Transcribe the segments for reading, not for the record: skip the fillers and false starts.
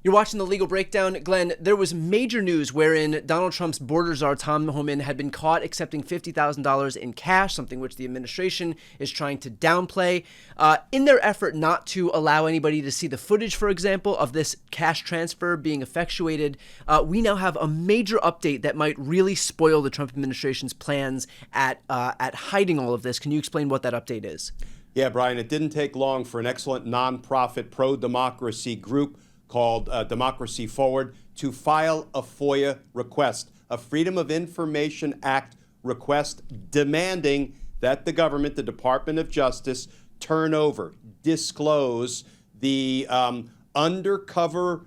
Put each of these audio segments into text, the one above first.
You're watching The Legal Breakdown. Glenn, there was major news wherein Donald Trump's border czar, Tom Homan, had been caught accepting $50,000 in cash, something which the administration is trying to downplay. In their effort not to allow anybody to see the footage, for example, of this cash transfer being effectuated, we now have a major update that might really spoil the Trump administration's plans at hiding all of this. Can you explain what that update is? Yeah, Brian, it didn't take long for an excellent nonprofit pro-democracy group called Democracy Forward to file a FOIA request, a Freedom of Information Act request demanding that the government, the Department of Justice, turn over, disclose the undercover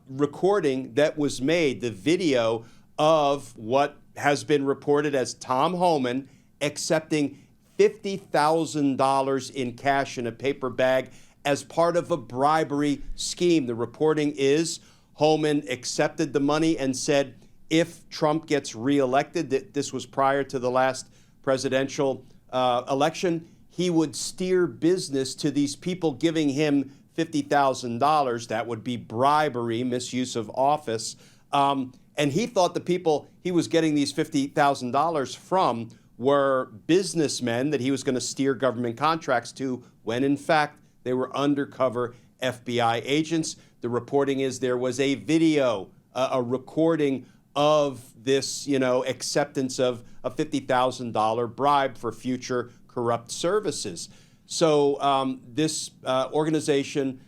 recording that was made, the video of what has been reported as Tom Homan accepting $50,000 in cash in a paper bag as part of a bribery scheme. The reporting is Homan accepted the money and said if Trump gets reelected, that this was prior to the last presidential election, he would steer business to these people giving him $50,000. That would be bribery, misuse of office. And he thought the people he was getting these $50,000 from were businessmen that he was going to steer government contracts to, when in fact they were undercover FBI agents. The reporting is there was a video, a recording of this, acceptance of a $50,000 bribe for future corrupt services. So this organization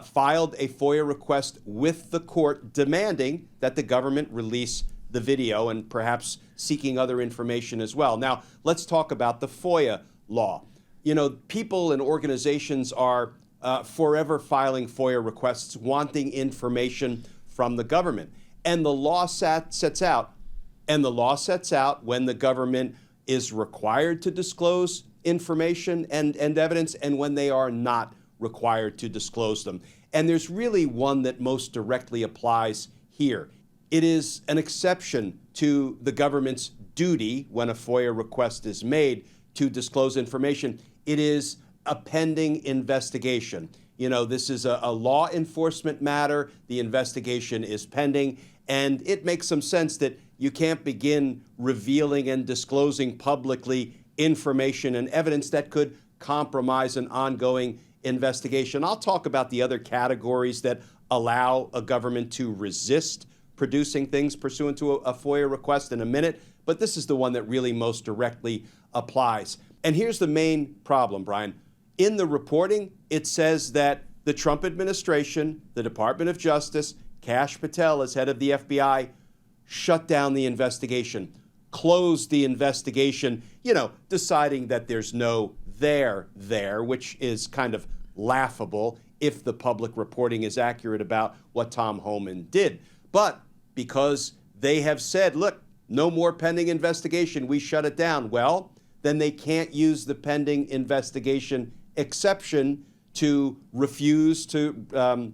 filed a FOIA request with the court demanding that the government release the video and perhaps seeking other information as well. Now, let's talk about the FOIA law. People and organizations are forever filing FOIA requests, wanting information from the government. And the law sets out when the government is required to disclose information and evidence and when they are not required to disclose them. And there's really one that most directly applies here. It is an exception to the government's duty when a FOIA request is made to disclose information. It is a pending investigation. This is a law enforcement matter. The investigation is pending, and it makes some sense that you can't begin revealing and disclosing publicly information and evidence that could compromise an ongoing investigation. I'll talk about the other categories that allow a government to resist producing things pursuant to a FOIA request in a minute, but this is the one that really most directly applies. And here's the main problem, Brian. In the reporting, it says that the Trump administration, the Department of Justice, Kash Patel as head of the FBI, shut down the investigation, closed the investigation, deciding that there's no there, which is kind of laughable if the public reporting is accurate about what Tom Homan did. But because they have said, look, no more pending investigation, we shut it down, well, then they can't use the pending investigation exception to refuse to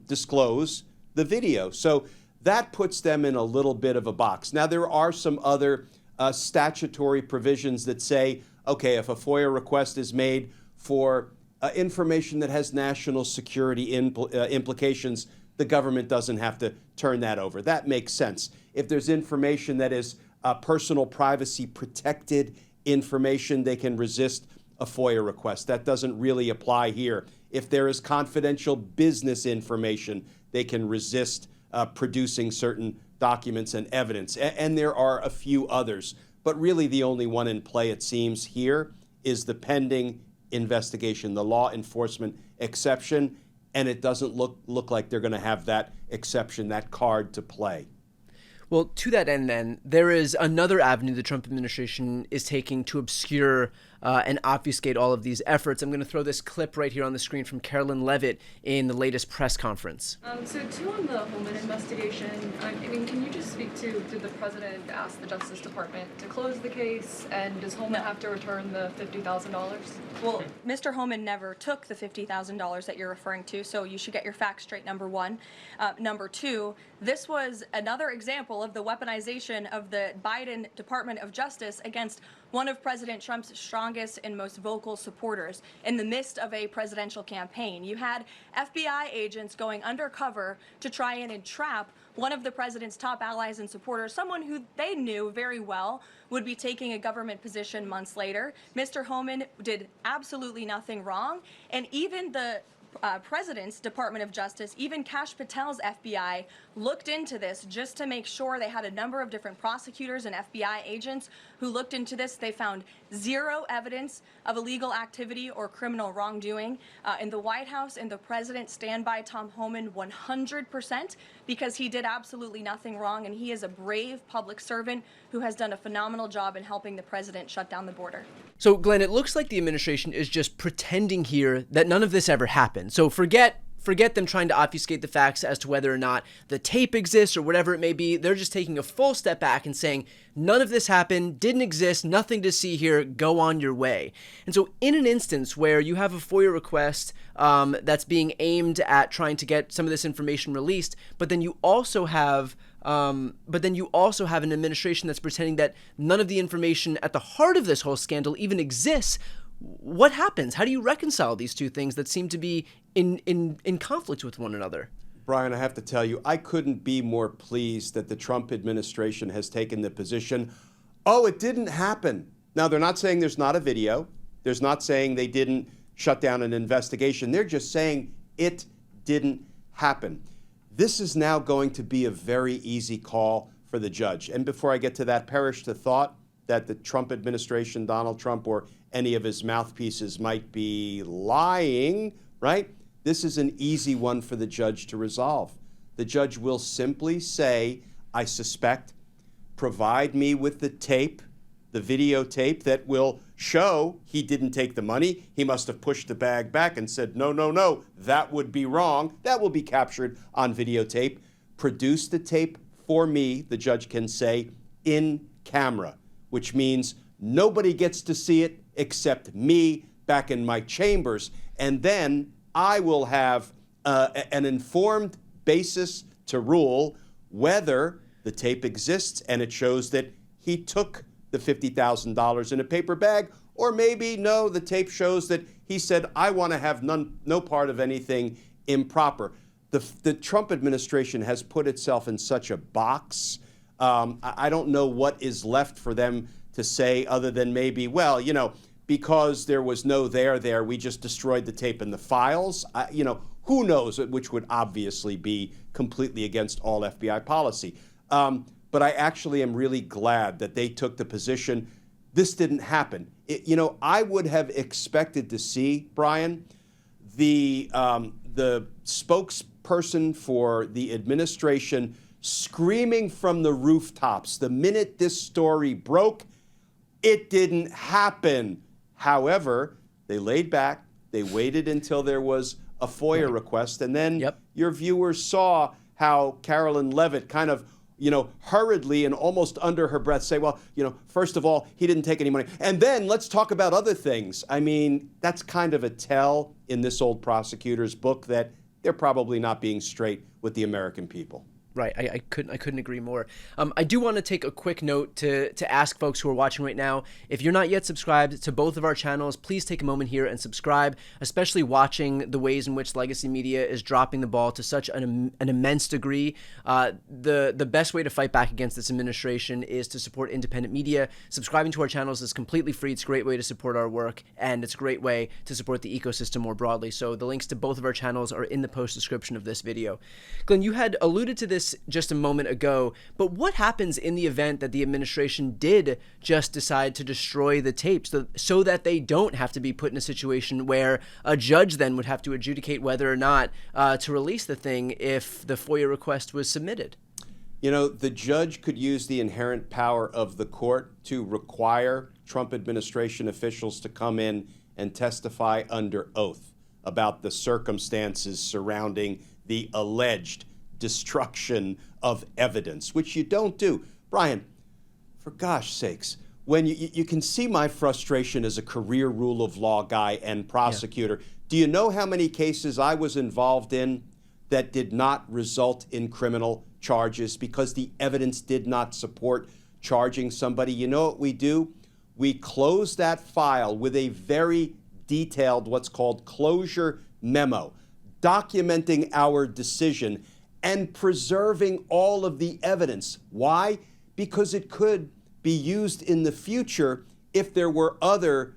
disclose the video. So that puts them in a little bit of a box. Now, there are some other statutory provisions that say, okay, if a FOIA request is made for information that has national security implications, the government doesn't have to turn that over. That makes sense. If there's information that is personal privacy protected information, they can resist a FOIA request. That doesn't really apply here. If there is confidential business information, they can resist producing certain documents and evidence. And there are a few others. But really the only one in play, it seems, here is the pending investigation, the law enforcement exception. And it doesn't look like they're going to have that exception, that card to play. Well, to that end, then, there is another avenue the Trump administration is taking to obscure and obfuscate all of these efforts. I'm going to throw this clip right here on the screen from Carolyn Levitt in the latest press conference. So on the Homan investigation, can you just speak to, did the president ask the Justice Department to close the case, and does Homan have to return the $50,000? Well, Mr. Homan never took the $50,000 that you're referring to, so you should get your facts straight, number one. Number two, this was another example of the weaponization of the Biden Department of Justice against one of President Trump's strongest and most vocal supporters in the midst of a presidential campaign. You had FBI agents going undercover to try and entrap one of the president's top allies and supporters, someone who they knew very well would be taking a government position months later. Mr. Homan did absolutely nothing wrong, and even the President's Department of Justice, even Kash Patel's FBI, looked into this just to make sure. They had a number of different prosecutors and FBI agents who looked into this. They found zero evidence of illegal activity or criminal wrongdoing. In the White House and the President stand by Tom Homan 100% because he did absolutely nothing wrong, and he is a brave public servant who has done a phenomenal job in helping the President shut down the border. So, Glenn, it looks like the administration is just pretending here that none of this ever happened. So forget them trying to obfuscate the facts as to whether or not the tape exists or whatever it may be. They're just taking a full step back and saying, none of this happened, didn't exist, nothing to see here, go on your way. And so in an instance where you have a FOIA request that's being aimed at trying to get some of this information released, but then you also have an administration that's pretending that none of the information at the heart of this whole scandal even exists. What happens? How do you reconcile these two things that seem to be in conflict with one another? Brian, I have to tell you, I couldn't be more pleased that the Trump administration has taken the position, oh, it didn't happen. Now, they're not saying there's not a video. They're not saying they didn't shut down an investigation. They're just saying it didn't happen. This is now going to be a very easy call for the judge. And before I get to that, perish the thought that the Trump administration, Donald Trump, or any of his mouthpieces might be lying, right? This is an easy one for the judge to resolve. The judge will simply say, I suspect, provide me with the tape, the videotape that will show he didn't take the money. He must have pushed the bag back and said, no, no, no, that would be wrong. That will be captured on videotape. Produce the tape for me, the judge can say, in camera, which means nobody gets to see it except me back in my chambers. And then I will have an informed basis to rule whether the tape exists and it shows that he took the $50,000 in a paper bag, or maybe, no, the tape shows that he said, I want to have no part of anything improper. The Trump administration has put itself in such a box. I don't know what is left for them to say other than maybe, well, because there was no there, we just destroyed the tape and the files. Who knows, which would obviously be completely against all FBI policy. But I actually am really glad that they took the position, this didn't happen. I would have expected to see, Brian, the spokesperson for the administration screaming from the rooftops the minute this story broke, it didn't happen. However, they laid back, they waited until there was a FOIA request, and then your viewers saw how Carolyn Levitt kind of, hurriedly and almost under her breath say, well, first of all, he didn't take any money. And then let's talk about other things. I mean, that's kind of a tell in this old prosecutor's book that they're probably not being straight with the American people. Right. I couldn't agree more. I do want to take a quick note to ask folks who are watching right now, if you're not yet subscribed to both of our channels, please take a moment here and subscribe, especially watching the ways in which legacy media is dropping the ball to such an immense degree. The best way to fight back against this administration is to support independent media. Subscribing to our channels is completely free. It's a great way to support our work, and it's a great way to support the ecosystem more broadly. So the links to both of our channels are in the post description of this video. Glenn, you had alluded to this just a moment ago, but what happens in the event that the administration did just decide to destroy the tapes so that they don't have to be put in a situation where a judge then would have to adjudicate whether or not to release the thing if the FOIA request was submitted? The judge could use the inherent power of the court to require Trump administration officials to come in and testify under oath about the circumstances surrounding the alleged destruction of evidence, which you don't do. Brian, for gosh sakes, when you can see my frustration as a career rule of law guy and prosecutor. Yeah. Do you know how many cases I was involved in that did not result in criminal charges because the evidence did not support charging somebody? You know what we do? we closed that file with a very detailed, what's called closure memo, documenting our decision and preserving all of the evidence. Why? Because it could be used in the future if there were other,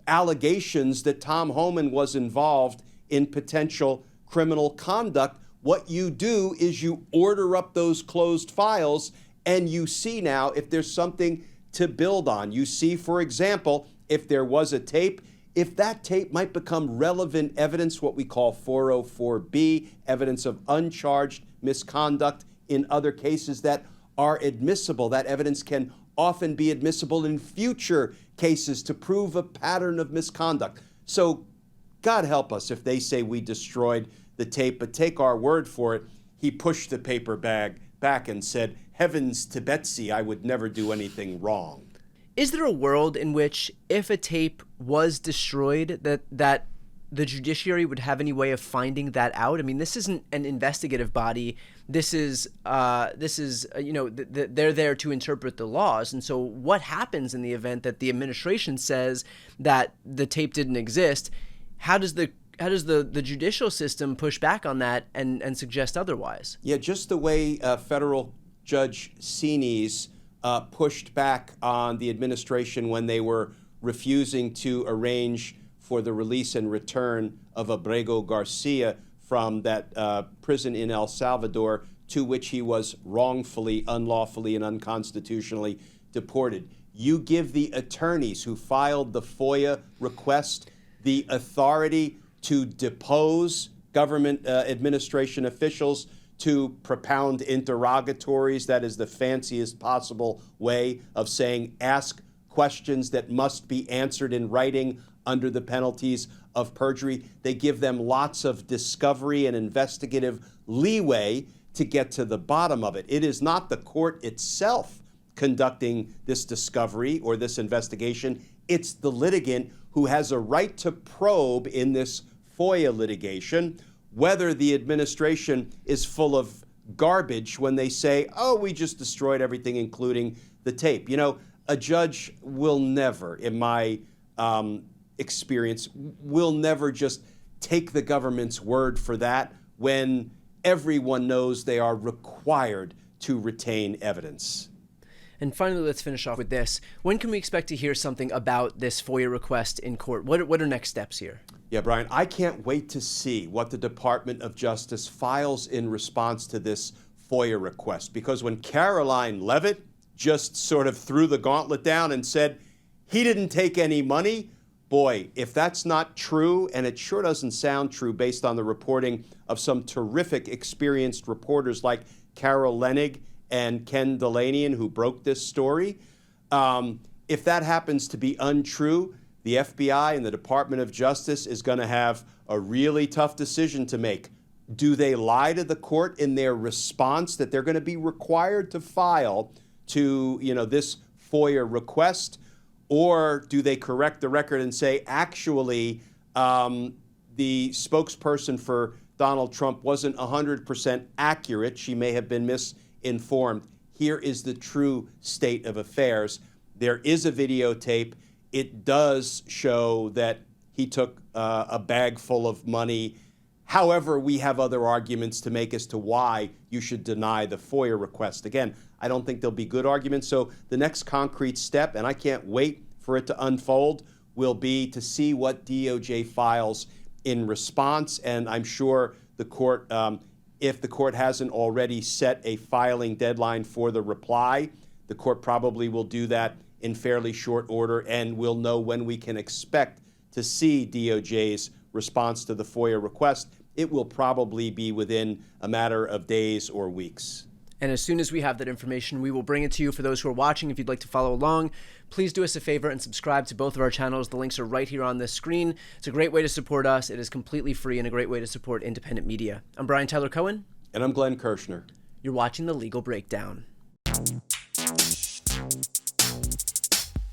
allegations that Tom Homan was involved in potential criminal conduct. What you do is you order up those closed files and you see now if there's something to build on. You see, for example, if there was a tape, if that tape might become relevant evidence, what we call 404B, evidence of uncharged misconduct in other cases that are admissible. That evidence can often be admissible in future cases to prove a pattern of misconduct. So God help us if they say we destroyed the tape, but take our word for it. He pushed the paper bag back and said, heavens to Betsy, I would never do anything wrong. Is there a world in which if a tape was destroyed that the judiciary would have any way of finding that out? I mean, this isn't an investigative body. This is they're there to interpret the laws. And so what happens in the event that the administration says that the tape didn't exist? How does the judicial system push back on that and suggest otherwise? Yeah, just the way federal Judge Sines pushed back on the administration when they were refusing to arrange for the release and return of Abrego Garcia from that prison in El Salvador to which he was wrongfully, unlawfully, and unconstitutionally deported. You give the attorneys who filed the FOIA request the authority to depose government administration officials, to propound interrogatories. That is the fanciest possible way of saying ask questions that must be answered in writing under the penalties of perjury. They give them lots of discovery and investigative leeway to get to the bottom of it. It is not the court itself conducting this discovery or this investigation. It's the litigant who has a right to probe in this FOIA litigation whether the administration is full of garbage when they say, oh, we just destroyed everything, including the tape. A judge will never, in my experience, will never just take the government's word for that when everyone knows they are required to retain evidence. And finally, let's finish off with this. When can we expect to hear something about this FOIA request in court? What are next steps here? Yeah, Brian, I can't wait to see what the Department of Justice files in response to this FOIA request. Because when Caroline Leavitt just sort of threw the gauntlet down and said he didn't take any money, boy, if that's not true, and it sure doesn't sound true based on the reporting of some terrific experienced reporters like Carol Lenig and Ken Delanian, who broke this story, if that happens to be untrue, the FBI and the Department of Justice is going to have a really tough decision to make. Do they lie to the court in their response that they're going to be required to file to, this FOIA request? Or do they correct the record and say, actually, the spokesperson for Donald Trump wasn't 100% accurate. She may have been misinformed. Here is the true state of affairs. There is a videotape. It does show that he took a bag full of money. However, we have other arguments to make as to why you should deny the FOIA request. Again, I don't think there'll be good arguments. So the next concrete step, and I can't wait for it to unfold, will be to see what DOJ files in response. And I'm sure the court, if the court hasn't already set a filing deadline for the reply, the court probably will do that in fairly short order, and we'll know when we can expect to see DOJ's response to the FOIA request. It will probably be within a matter of days or weeks. And as soon as we have that information, we will bring it to you. For those who are watching, if you'd like to follow along, please do us a favor and subscribe to both of our channels. The links are right here on this screen. It's a great way to support us. It is completely free and a great way to support independent media. I'm Brian Tyler Cohen. And I'm Glenn Kirshner. You're watching The Legal Breakdown.